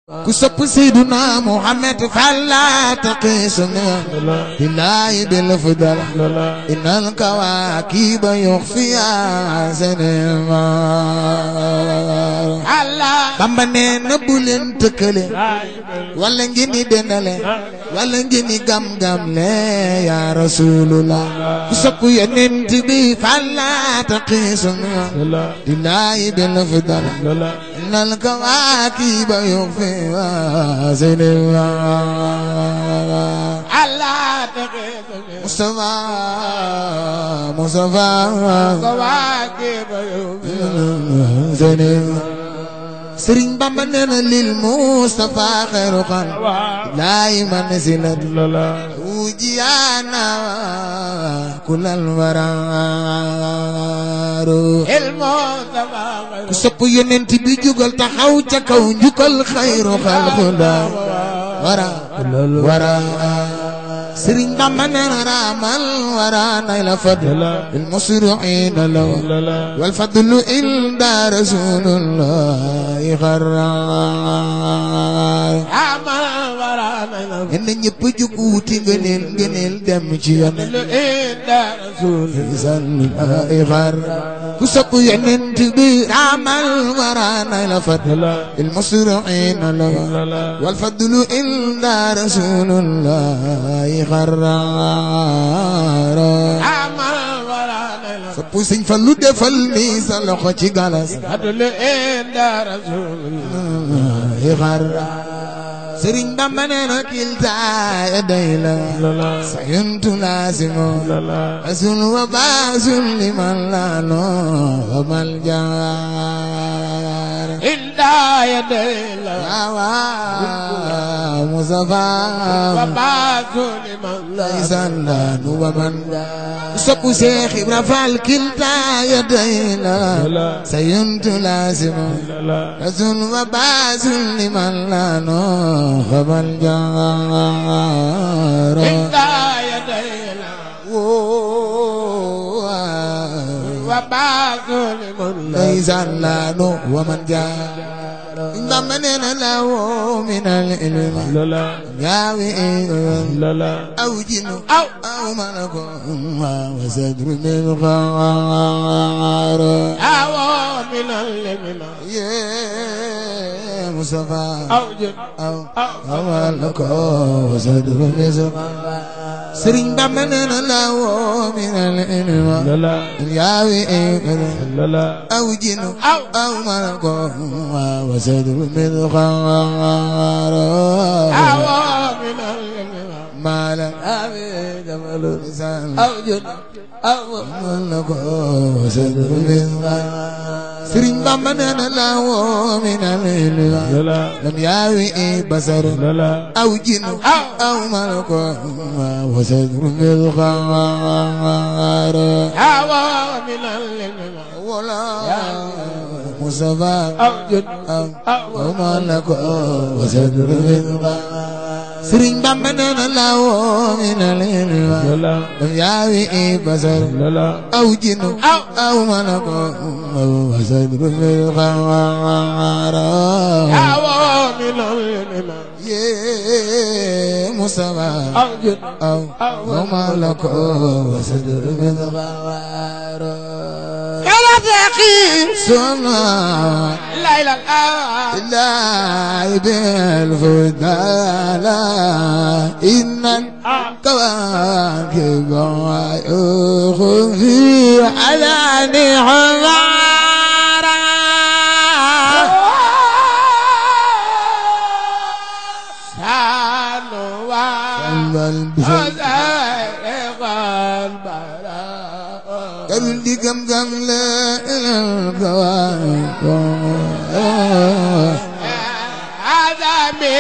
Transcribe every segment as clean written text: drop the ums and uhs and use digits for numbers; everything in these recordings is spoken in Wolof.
ku sopp Seydina Muhammad falla taqisna billahi bil fudal innal kawakiba yukhfiya zanima Allah Bamba ne na bu leen tëkkale wala ngeen dendale wala ngeen gam-gam le ya rasulullah ku sopp yonent bi falla taqisna billahi bil fudal innal kawakiba yukhfiya وازلوا على مصطفى كواكب زين سرين بامن للمصطفى خير خلق لا يمنزلت وجيانا كل الورى ku sopp yonent bi jugal taxaw ca kaw njukal xayru xalqula wara Sëriñ Bamba nee raamal wara nay la fadl bil musri'ina law wal fadlu inda rasulullah xarar ene ñëpp jug wuti ngëneel dem ci yonent inda rasulullah xarar ku sopp yonent bi raamal wara nay la fadl bil musri'ina law wal fadlu inda rasulullah sopp Sëñ Fallu defal ni sa loxo ci galas Sëriñ Bamba nee na kilta yaday la sayuntu laasimo asul wa baasul liman laano wa mal jaar kilta yaday la waaw Mustafa wa baasul liman laano wa man sopp Seex Ibra Faal kilta yaday la sayuntu laasimo asul wa baasul liman laano خبر جار بدايتنا وبعث لمن ليس لانو ومن جار ضمننا له من العلم ياوي أو جن أو ملك وصدر من غار أو من العلم مصطفى أو جن أو ملك وصدر من غار Sëriñ Bamba nee na la woo min al-ilma yaawi aw jinu aw malako wa sadru min xaar min al-ilma mala jamalu lisan aw jinu aw malako wa sadru min xaar Sëriñ Bamba nee na la woo min al-ilma lam yaawi basar aw jinu aw malako وصدر بالخار هوى من العلم ولا مصطفى أو مالك وصدر بالخار Sëriñ Bamba nee na la woo min al-ilm lam yaawi basar aw jinu aw malak وصدر بالخار هوى من العلم مصطفى أو مالك وصدر من غوار يا ثقيل سمع لا إله إلا بالفضل إن الكواكب يخفي على نحمار di gam gam la adami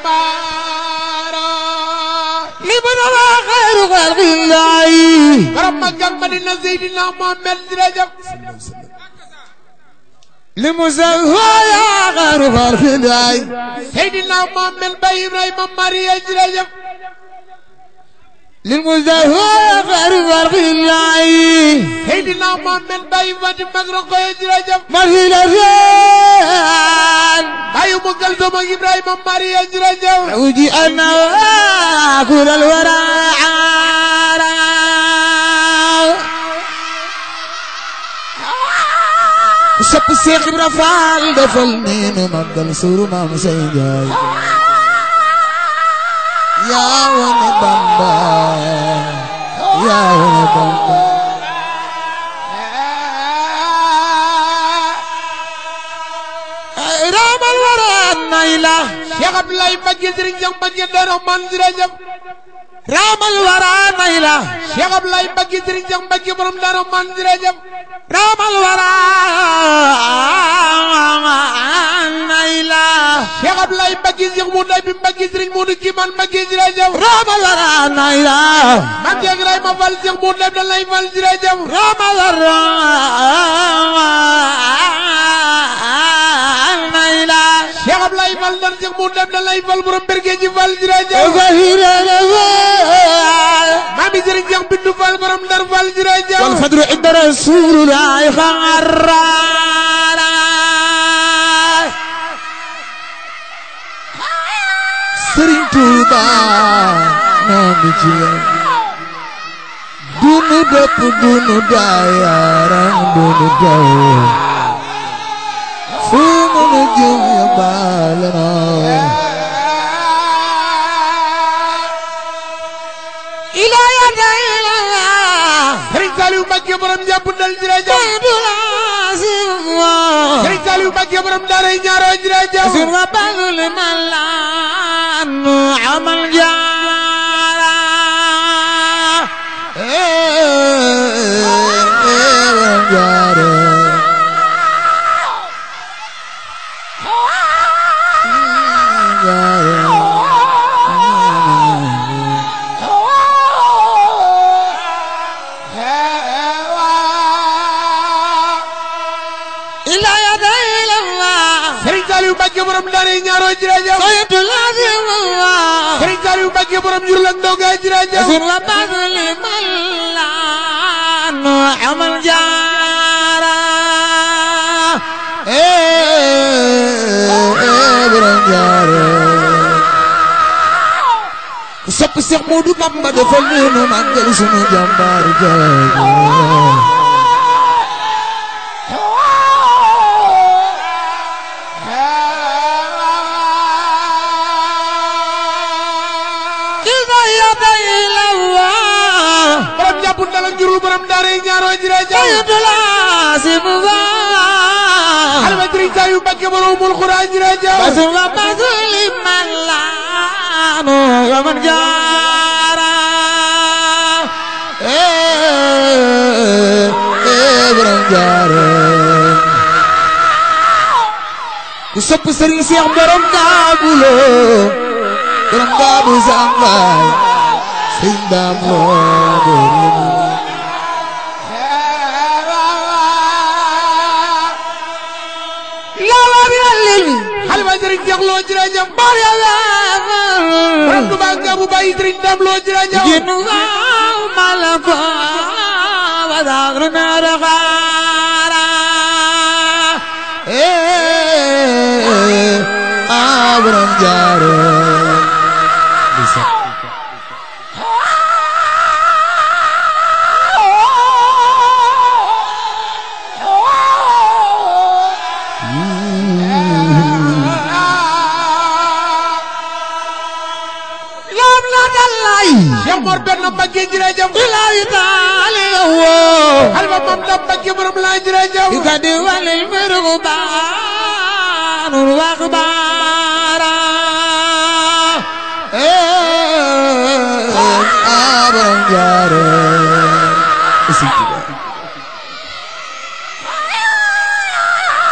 mara libana khairu khalqillahi karam gam madina sayyidina Muhammad rajab limusawa ya khairu khalqillahi sayyidina Muhammad bay Ibrahima Mariya rajab للمزهر فرق الله سيدنا محمد باي فاطمة رقية جرجف مرهي الأريان باي أم كلثوم إبراهيم ماريا جرجف عودي أنا كل الورى سب الشيخ برفال دفل مين مقل سور مام سيجاي يا وني بامبا يا وني بامبا رام الورى النيلة شيخ عبد الله مكي سرين جم مكي دارو من جرجف رام الورى النيلة شيخ عبد الله مكي سرين جم مكي برم دارو من جرجف رام الورى النيلة شيخ عبد الله مكي شيخ مودا بن مكي سرين مودا كيمان مكي جرجف رام الورى النيلة مام شيخ راي ما فال شيخ مودا بن الله فال جرجف رام الورى النيلة شيخ عبد الله فال دار شيخ مودا بن الله فال برم بركي فال جرجف مام سرين شيخ بنت فال برم دار فال جرجف والفضل عند رسول الله خرارا سرين توبا نامي جيان دونو دب دونو داياران دونو داو فومو نجوم يبالنا إلى يدينا سرين ساليو مكي برم جابندل جرجف سرين ساليو مكي برم داري نيارو جرجف سروا بغل ملان عمل جارا Mbacke borom daara ñaaro jërëjëf saytu lazim Serigne Saliou Mbacke borom jur la ndoga jërëjëf sur wa badli mallan amal jaara borom jaara ku sopp Cheikh Modou Bamba defal ñu màggal sunu jàmbaar jooju borom daara ñaaro jërëjëf alma Serigne Saliou Mbacke boromul Qur'an jërëjëf basuma basuli malano yaman jaara borom jaara ku sopp Serigne Cheikh borom Daabulo borom Daabu Sambay Serigne Daabulo Alma Serigne Cheikh Lo jërëjëf borom du banga bu bayi Serigne Dame Lo jërëjëf jinu malako wadagruna rakhara borom jaara Cheikh Mor Benn Mbacke jërëjëf ilahi taala wo alma mam Dame Mbacke borom la jërëjëf ikadi walil mirba nur waqbara borom jaara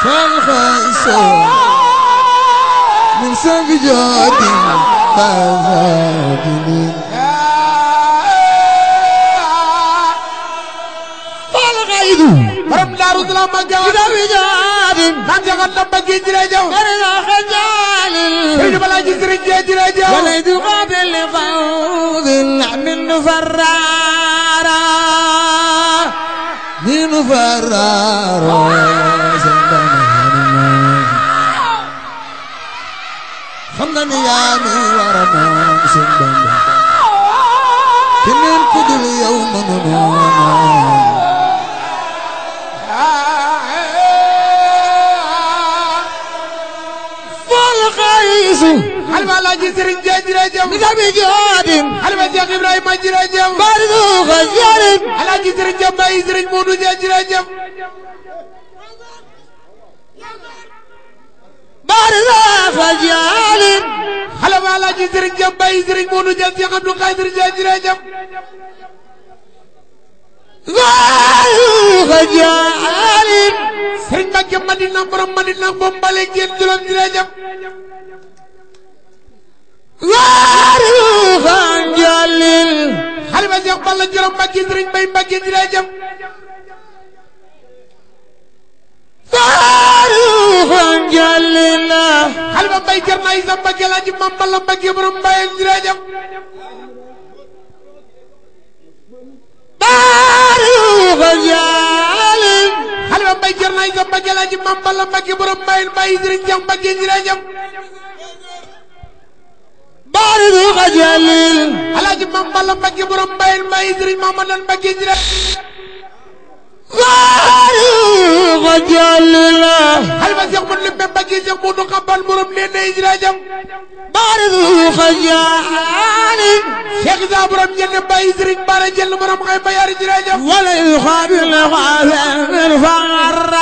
فالخيسو من سبجات بازادين فالخيدو borom Daaru Salaam Mbacke بجاد nam jagat Mbacke jërëjëf أرنا خجال Serigne Balaji Serigne jërëjëf وليد قابل فوز من فرارا من فرارا خمنا يا مي ورمان سندنا كنن كدل يوم نمان فالقيس حلم الله جسرين جاجراجم نبي جادم حلم الشيخ إبراهيم جاجراجم بارزو خجالم الله جسرين جنبا يسرين مونو جاجراجم بارزو خجالم حلم الله جسرين جنبا يسرين مونو جاجراجم عبد القادر جاجراجم بارزو خجالم سرين مكة مدينة برم مدينة بومبالي جين جلوم جراجم بارزو خجالم حلم الشيخ بالله جلوم مكة سرين باي مكة جراجم بارزو خجالم حلم باي كرنا يسام مكة لاجم مامبالا مكة برم باي جراجم بارزو خجالم حلم باي كرنا يسام مكة لاجم مامبالا مكة برم باي سرين جام مكة جراجم بارزو خجالم Alaaji Maam Balla Mbakke borom Mbayeen Mbaye Sëriñ Mamadan Mbakke jira bارزو خجالم Xalifa Seex Mun Limbe Mbakke Seex Mudu Xabbaan borom Ndéné jira jam بارزو خجالم Seex Isa borom Njenne Mbaye Sëriñ Bara Jell borom Xay Bayaar jira jam ولا يخابر الخافر الفقر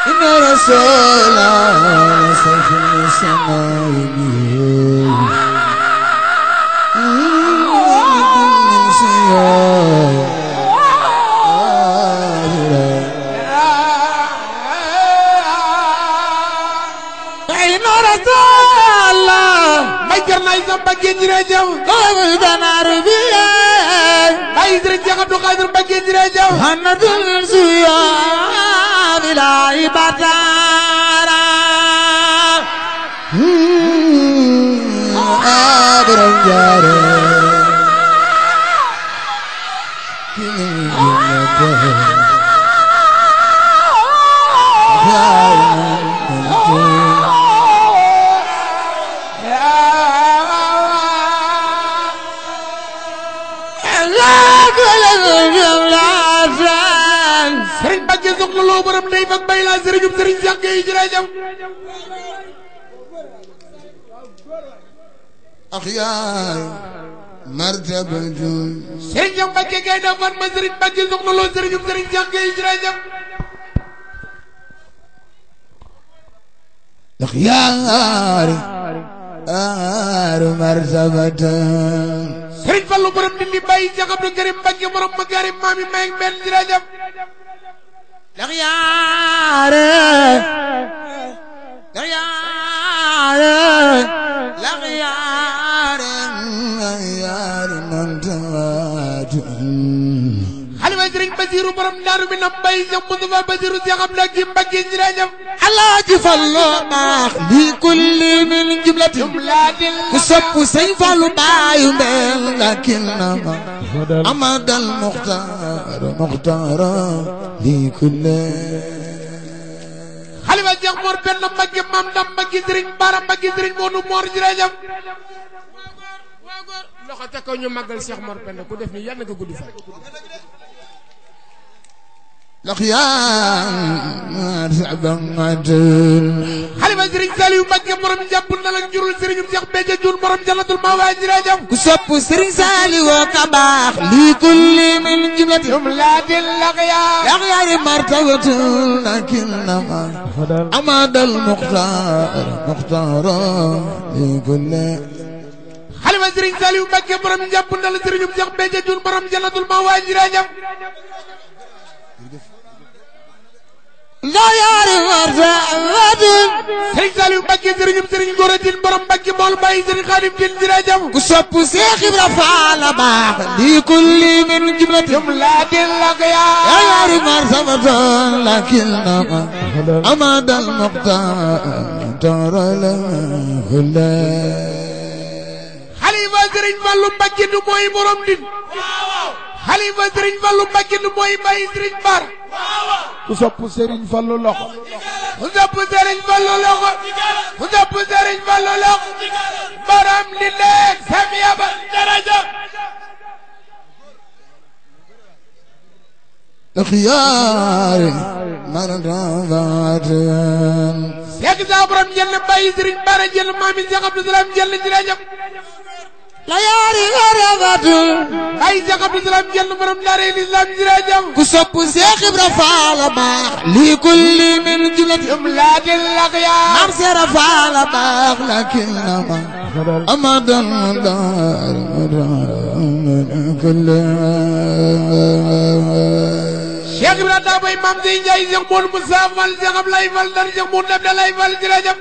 إن رسول الله سيف السماء إن رسول الله Mbay Cerno Isa Mbakke jira jam قومنا ربيا Mbaye Sëriñ Seex Abdu Xaadir Mbakke jira jam محمد الصيام لا يبتارا أبرم جاري Sëriñ Mbakke soxla loo borom ndey fak bay la sëriñum Sëriñ Seex Gey jira jam أخيار مرتبة Sëriñ Seex Mbakke Gey da fan ma Sëriñ Mbakke soxla loo sëriñum Sëriñ Seex Gey jira jam أخيار مرتبة Sëriñ Fallu borom Ndindi Baye Seex Abdu Karim Mbakke borom Makarim maami may mbenn jira jam الأخيار الأخيار مرتبة Xalifa Sëriñ Basiru borom Daaru Minam Baye Seex Mustafa Basiru Seex Abdu Hakim Mbakke jira jam الله فالله لكل من جملة كسب سيف الباي لكنما أمد المختار لكل Xalifa Seex Mor Penda Mbakke Maam Dam Mbakke Sëriñ Bara Mbakke Sëriñ Moodu Moor jira jam loxo te ko ñu màggal Cheikh Mor Penda ku def ni yàlla nga gudd fan الأخيار سبعة Xalifa Sëriñ Saliou Mbakke borom jàpp na la jurul Sëriñum Seex Béthio Thioune borom Jannatul Ma'wa jira jam كسب سرين سالي وكباخ لكل من جملة jumlatil axyaar الأخيار مرتبة لكنما أمد المختار لكل Xalifa Sëriñ Saliou Mbakke borom jàpp na la Sëriñum Seex Béthio Thioune borom Jannatul Ma'wa jira jam الأخيار مرتبة Serigne Saliou Mbacké Serigne Serigne Gora Tine borom Mbacké mool bàyyi Serigne Khadim Tine jërëjëf ku sopp Seex Ibra Faal baax li kulli min jumlatin lak yaa yaari martabatan lakinnama amada al-muqtar la hulla Xalifa Serigne Fallou Mbacké du mooy borom din Xalifa Serigne Fallou Mbacké du mooy bàyyi Serigne Bara ku sopp Serigne Fallou loxo ku sopp Serigne Fallou loxo ku sopp Serigne Fallou loxo borom li leeg samiya ba jërëjëf الخيار مرضاتن Seex Isaa borom jël bàyyi Serigne Bara jël maami Seex Abdou Salaam jël jërëjëf la yaari مرضاتن bàyyi Seex Abdou Salaam jël borom daara l'islam jërëjëf ku sopp Seex Ibra Faal baax li kulli min jumlatin lak yaa maam Seera Faal baax lakinnama amada Cheikh Ibrahima daa bay maam Sey Ndiaye Cheikh Modou Moussa Fall Cheikh Ablaye Fall dar Cheikh Modou Abdoulaye Fall jërëjëf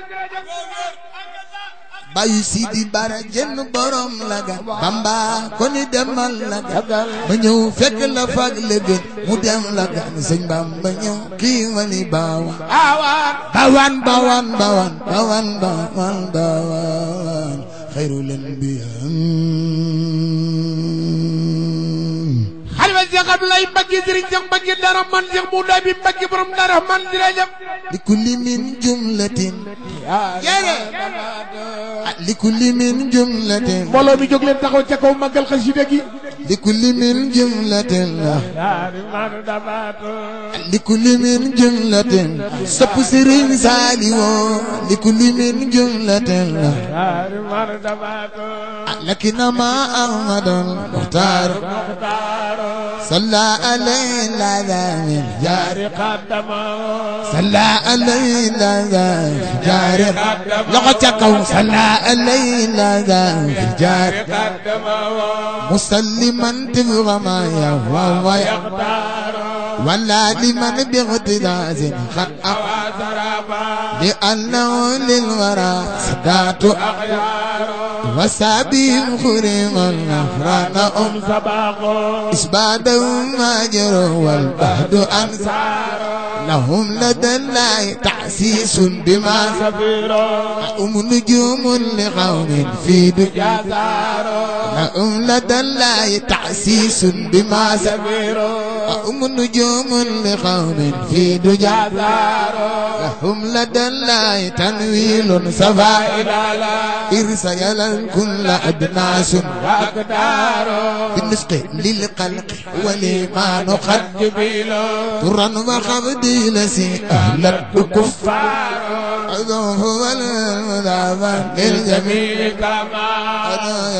Bayu Sidi Bara jenn borom laga Bamba ko ni demal laga ba ñëw fekk la fag lëgën mu dem laga ni sëñ Bamba ñëw kii wali bawan xayrul anbiya Xalifa Cheikh Abdoulaye Mbacké Serigne Cheikh Mbacké dara man Cheikh Modou Abi Mbacké borom dara man jërëjëf likulli min jumlatin likulli min jumlatin mbooloo mi jóg leen taxaw ca kaw màggal xasida gi likulli min jumlatin likulli min jumlatin sopp Serigne Saliou likulli min jumlatin lakinama ahmadul muxtaar صلى عليه العالمين جاري قدمه صلى عليه العالمين جاري لغتكم صلى عليه العالمين جاري قدمه مسلما تبغما وهو يختار ولا لمن باغتداز قد أوازر لأنه للورى سدات أخيار وسابهم خرم النفران سباق إسبادهم ماجر والبهد أنصار لهم لدى الله تحسيس بما سفر نجوم لقوم في دجا لهم لدى الله تحسيس بما سفر نجوم لقوم في دجا لهم لدى الله تنويل سفائل إرسل كل أدناس وأقدار بالنسق للقلق والإيمان قد جبيل ترا وخبدي لسي أهل الكفار هو المذابا للجميع كما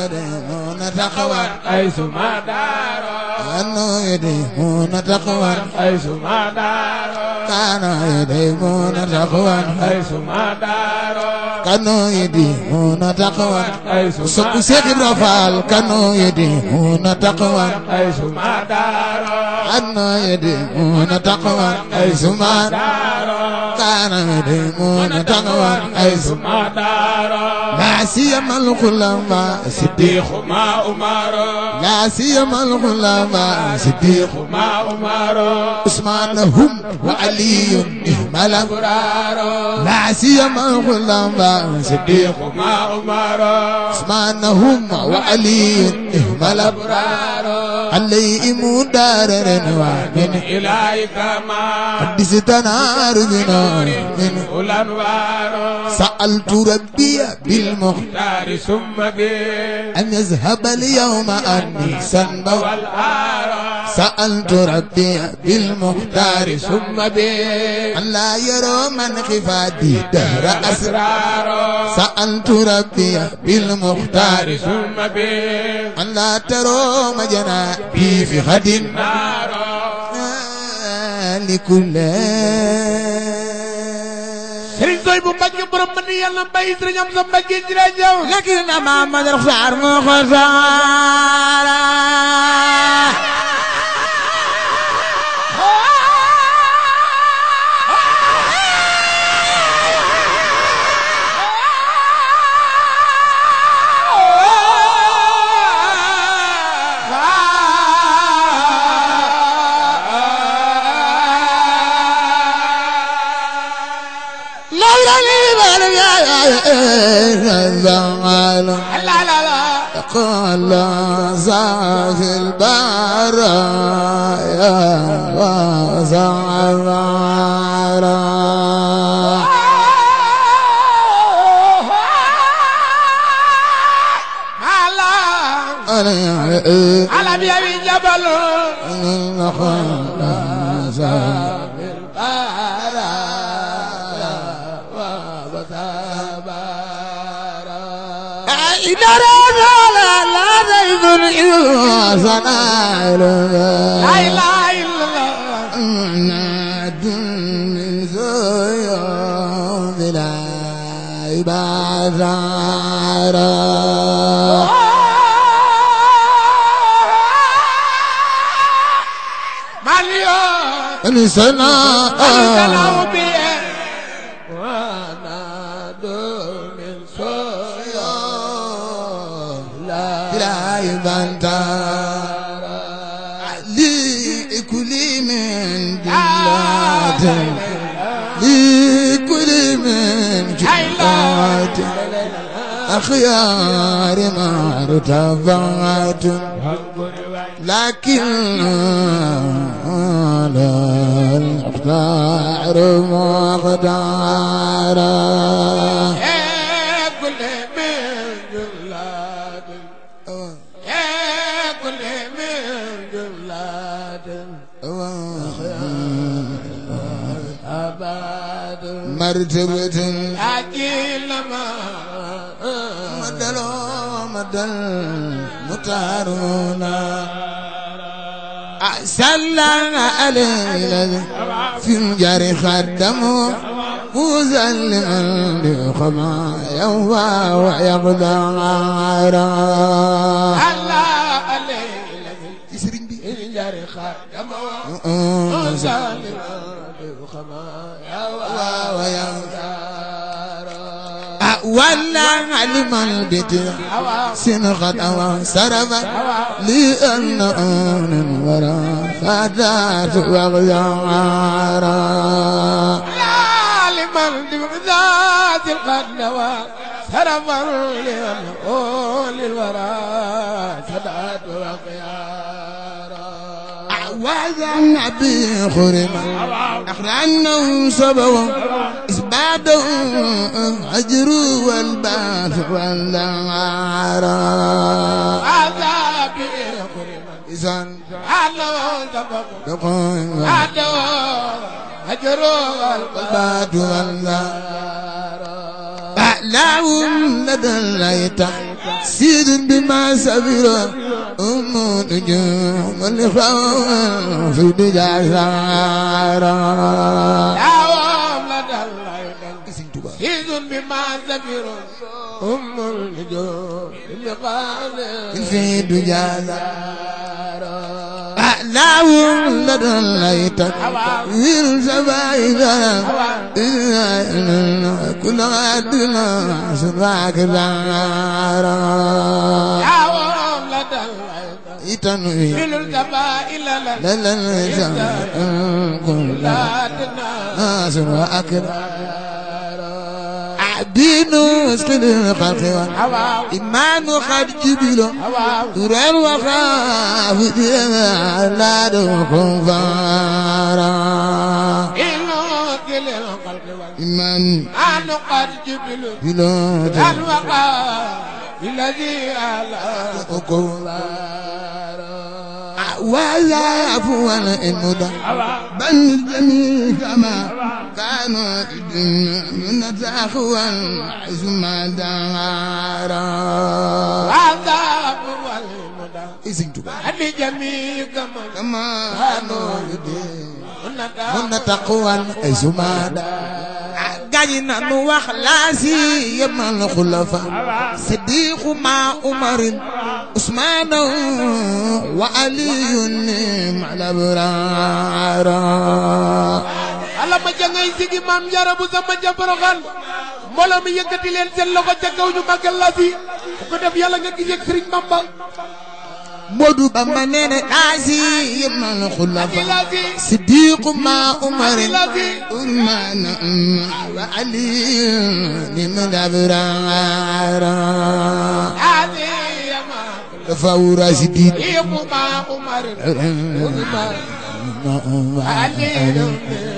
يديمون تقوى حيثما دار أنه يديمون تقوى حيثما دار كانوا يديمون تقوى حيثما دار كانوا يديمون تقوى سوق Seex Ibra Faal كانوا يديمون تقوى حيثما دار كانوا يديمون تقوى حيثما دار كانوا يديمون تقوى حيثما دار لا سيما الخلفاء صديق ما أمر لا سيما الخلفاء صديق ما أمر عثمان هم وعلي هم الأبرار لا سيما الخلفاء صديق ما أمر عثمان هم وعلي هم الأبرار عليهم دار من إليك ما حدثتنا ربنا من الأنوار سألت ربي بالمختار ثم أن يذهب اليوم أني سنب والآر سألت ربي بالمختار ثم أن لا يرى من خفادي دهر أسرار سألت ربي بالمختار ثم أن لا ترى مجنا بي في غد النار لكل Serigne Soy bu Mbacké borom man yàlla mbay Serigne Amsa Mbacké jërëjëf لكن محمد الخار مخزار قال صاف البرايا وزعرا على بيبي جبل صاف البرايا وزعرا لا تذر إنسانا لا إله إلا الله نادى من زيوم لا يبعثارا مليون إنسانا لكل من جلات لكل من جلات أخيار ما ارتفعت لكن على الأختار مقدارا مرتبة أجل ما مدل متارون سلم عليه في الجار خدمه مزلما بخما يوفى ويقضى الله عليه يسرين بي الجار خدمه ولا علم البيت سنغت أو سرفت لأن أن وراء فاتت وغيارا علم البيت القدوى سرفا لأن للوراء فاتت وغيارا وذا النبي خرما أخرانه سبوا إثباته أجر والباث والدعارا عذاب خرما إذن أنه سبوا تقوم أنه أجر والباث والدعارا أعلاهم لدى الليت سيد بما سبيرا نجوم الخوف في بجاسارا دعوهم لدى الليل سيد بما سبيرا النجوم في بجاسارا أعلاهم لدى الليت والسبائل كل عدنا سراك دارا دعوهم لدى الليل يتنوي في القبائل لا لا كل ناس وأكل عبين وسكن الخلق إيمان قد جبلوا ترى وخاف لا دخل فارا إيمان أنا قد جبلوا بلاد الوقار الذي على ولا عفوا المدى بل الجميع كما كانوا من تأخوا ثم دارا عذاب والمدى إذن تبا الجميع كما كانوا من تأخوا ثم دارا قاعدين وخلاصي يما الخلفاء صديق مع عمر عثمان وعلي مع الأبرار الله ما جانغي سيغي مام جارا بو سما جابروخان mbooloo mi yëkkati leen seen loxo ca kaw ñu màggal la si ku ko def yàlla nga gisee Sëriñ Bamba Modou Bamba nee na Aziz man khulafa Siddiq ma Umar Uthman wa Ali liman abrara Aziz ma fawra Siddiq ma Umar Uthman wa Ali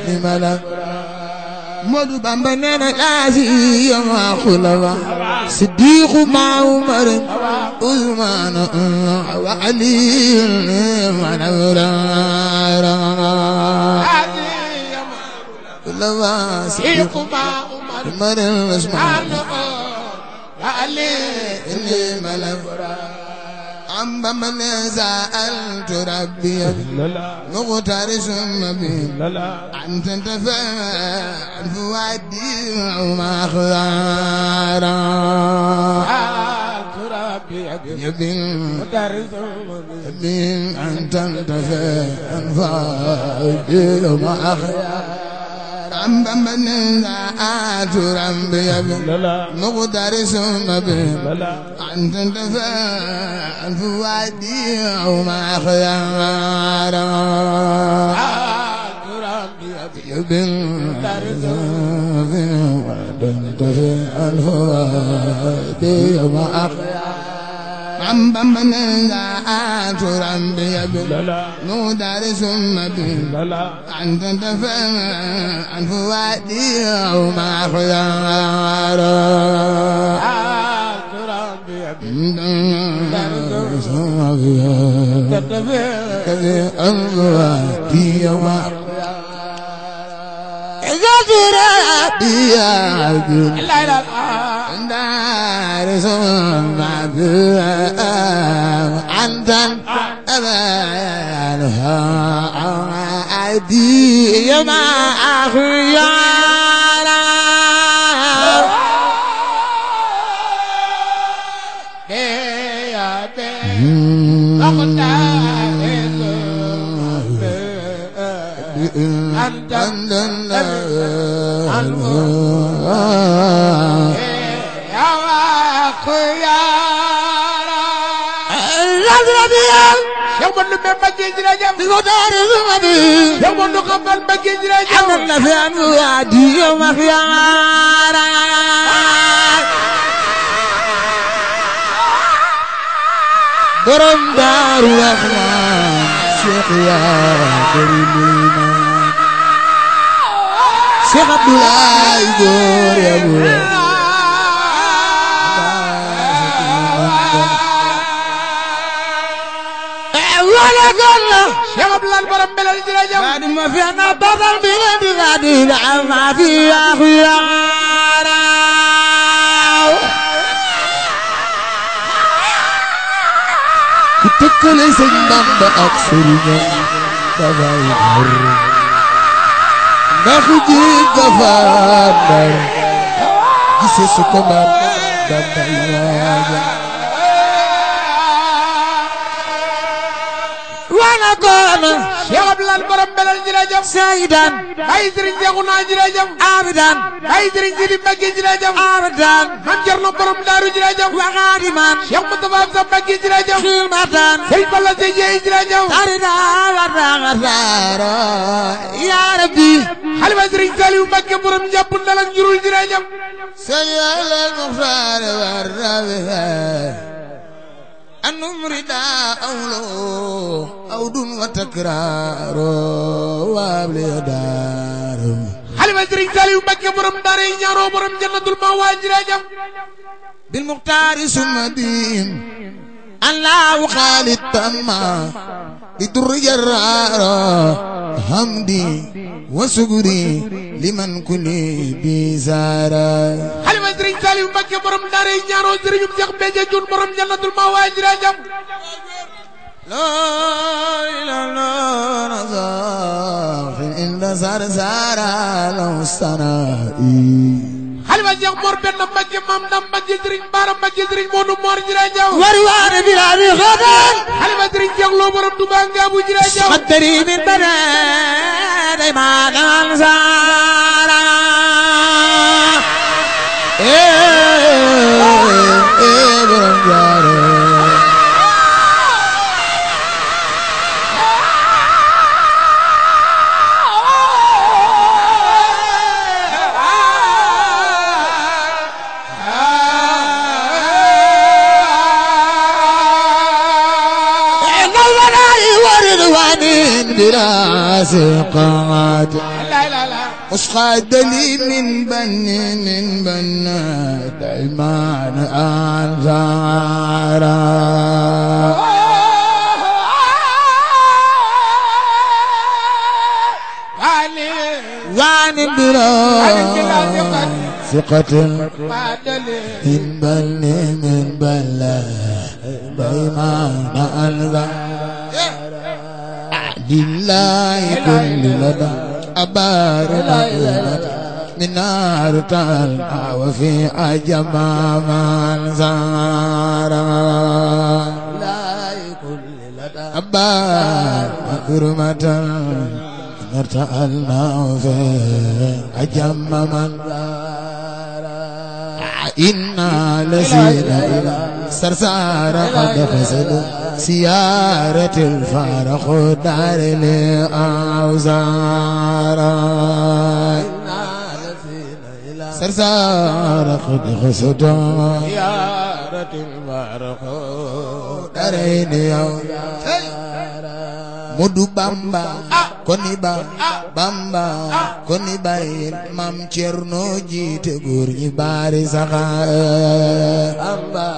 liman Modou Bamba nee na Aziz ma khulafa Siddiq ma Umar Uthman wa Ali liman abrara khulafa Siddiq ma Umar Uthman wa Ali liman abrara أما من سألت ربي مغترس مبين أن تنتفع فوادي وما خيارا يبين أن تنتفع فوادي وما خيارا أما من سألت ربي مغترس مبين أن تنتفع فوادي وما خيارا يبين تنتفع فوادي وما خيارا أما من سألت ربي مغترس مبين أن تنتفع فوادي وما خيارا borom Daaru Rahmaan Cheikh yaa bëri Cheikh Abdoulaye góor ya wala galla Cheikh Abdoulaye borom belal jërëjëf badi ma fi ana badal bi leen di gadi ma fi akhiyara ku tëkkale Sëñ Bamba ak sëriñam dafay xar ndax ji dafa ndar gise su ko man dambay waaja wana koona Cheikh Abdoulaye borom belal jërëjëf Saydan ay sëriñ Seexuna jërëjëf abadan ay sëriñ Sidi Mbacke jërëjëf abadan Mam Cerno borom Daaru jërëjëf waxaadiman Cheikh Moustapha sa Mbacke jërëjëf xilmatan sëriñ Balla Seye jërëjëf tarida warangara ya rabbi xalifa sëriñ Saliou Mbacke borom jàpp ndal ak njurul jërëjëf sayyal muxtaar warrabe أنمردا أولو أودون وتكرارو وابليدارو حليفة سرين ساليو مكة برم داري نيارو برم جنة المواجر جم بالمختار سمدين الله خالد تما بدر جرارو حمدي وسجودي لمن كل بزارا حليفة سرين ساليو مكة برم داري نيارو سرين مزيق بيجي جون برم جنة المواجر جم لا إله إلا الله إلا زرزارا لو سنائي حلوة يا مور بن مكي مام دم مكي درين بارم مكي درين مونو مور جراجو وروان بلادي خدان حلوة درين جغلو برم دوبانغا بو جراجو قدري من بنات ما كان زارا برم جارو براسقات لا لا لا أسقاد لي من بنا دايما أنزارا وعن براسقة من بلا دايما أنزارا لله كل لدى أبارنا من نار تلقى وفي أجمع من زارا لا كل لدى أبار مكرمة نرتألنا وفي أجمع من زارا إنا لسينا سرسار قد خسد سيارة الفارق دار لأوزارا سرسار قد خسد سيارة الفارق دار لأوزارا Modu Bamba koni Bamba koni bayin Mam Cerno jiite góor ñi bari saxa Bamba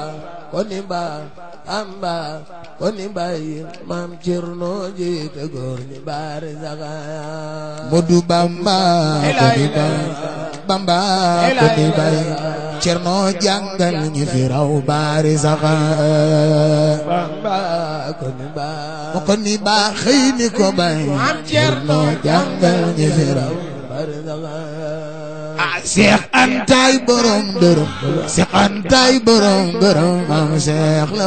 koni Bamba koni bayin Mam Cerno jiite góor ñi bari saxa Modu Bamba koni Bamba koni bayin Cerno jàngal ñi fi raw bari saxa Bamba koni xëy ni ko bay Mam Cerno jàngal ñi fi raw Seex Antaay borom dërëm Seex Antaay borom dërëm Mam Seex la